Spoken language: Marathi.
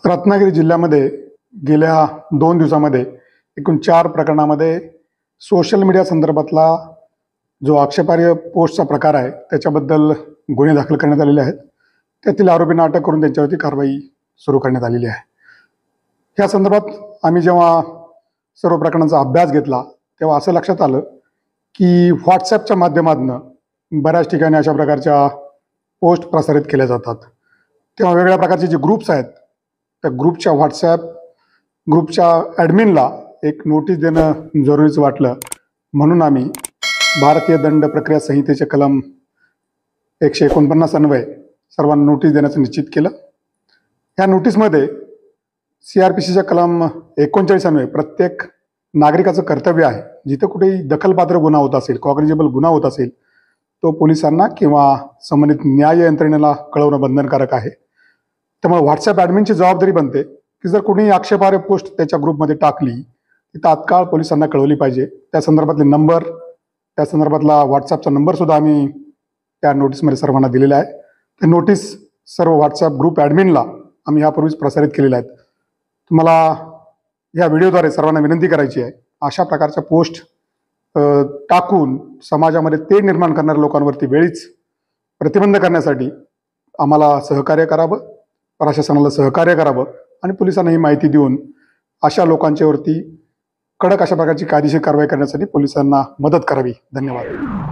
रत्नागिरी जिल्ह्यामध्ये गेल्या 2 दिवसामध्ये एकूण 4 प्रकरणामध्ये सोशल मीडिया संदर्भातला जो आक्षेपार्ह पोस्टचा प्रकार आहे त्याच्याबद्दल गुन्हे दाखल करण्यात आलेले आहेत. त्यातील आरोपींना अटक करून त्यांच्यावरती कारवाई सुरू करण्यात आलेली आहे. या संदर्भात आम्ही जेव्हा सर्व प्रकरणांचा अभ्यास घेतला तेव्हा असं लक्षात आलं की व्हॉट्सॲपच्या माध्यमातून बऱ्याच ठिकाणी अशा प्रकारच्या पोस्ट प्रसारित केल्या जातात. तेव्हा वेगवेगळ्या प्रकारचे जे ग्रुप्स आहेत त्या ग्रुपच्या व्हॉट्सॲप ग्रुपच्या ॲडमिनला एक नोटीस देणं जरुरीचं वाटलं, म्हणून आम्ही भारतीय दंड प्रक्रिया संहितेचे कलम 149 अन्वये सर्वांना नोटीस देण्याचं निश्चित केलं. या नोटीसमध्ये CRPCच्या कलम 39 अन्वये प्रत्येक नागरिकाचं कर्तव्य आहे, जिथं कुठेही दखलपात्र गुन्हा होत असेल, कॉग्निजेबल गुन्हा होत असेल, तो पोलिसांना किंवा संबंधित न्याय यंत्रणेला कळवणं बंधनकारक आहे. त्यामुळे व्हॉट्सॲप ॲडमिनची जबाबदारी बनते की जर कोणी आक्षेपार्ह पोस्ट त्याच्या ग्रुपमध्ये टाकली ती तात्काळ पोलिसांना कळवली पाहिजे. त्या संदर्भातले नंबर, त्या संदर्भातला व्हॉट्सॲपचा नंबरसुद्धा आम्ही त्या नोटीसमध्ये सर्वांना दिलेला आहे. ते नोटीस सर्व व्हॉट्सॲप ग्रुप ॲडमिनला आम्ही यापूर्वीच प्रसारित केलेल्या आहेत. तुम्हाला या व्हिडिओद्वारे सर्वांना विनंती करायची आहे, अशा प्रकारच्या पोस्ट टाकून समाजामध्ये तेढ निर्माण करणाऱ्या लोकांवरती वेळीच प्रतिबंध करण्यासाठी आम्हाला सहकार्य करावं, प्रशासनाला सहकार्य करावं आणि पोलिसांना ही माहिती देऊन अशा लोकांच्यावरती कडक अशा प्रकारची कायदेशीर कारवाई करण्यासाठी पोलिसांना मदत करावी. धन्यवाद.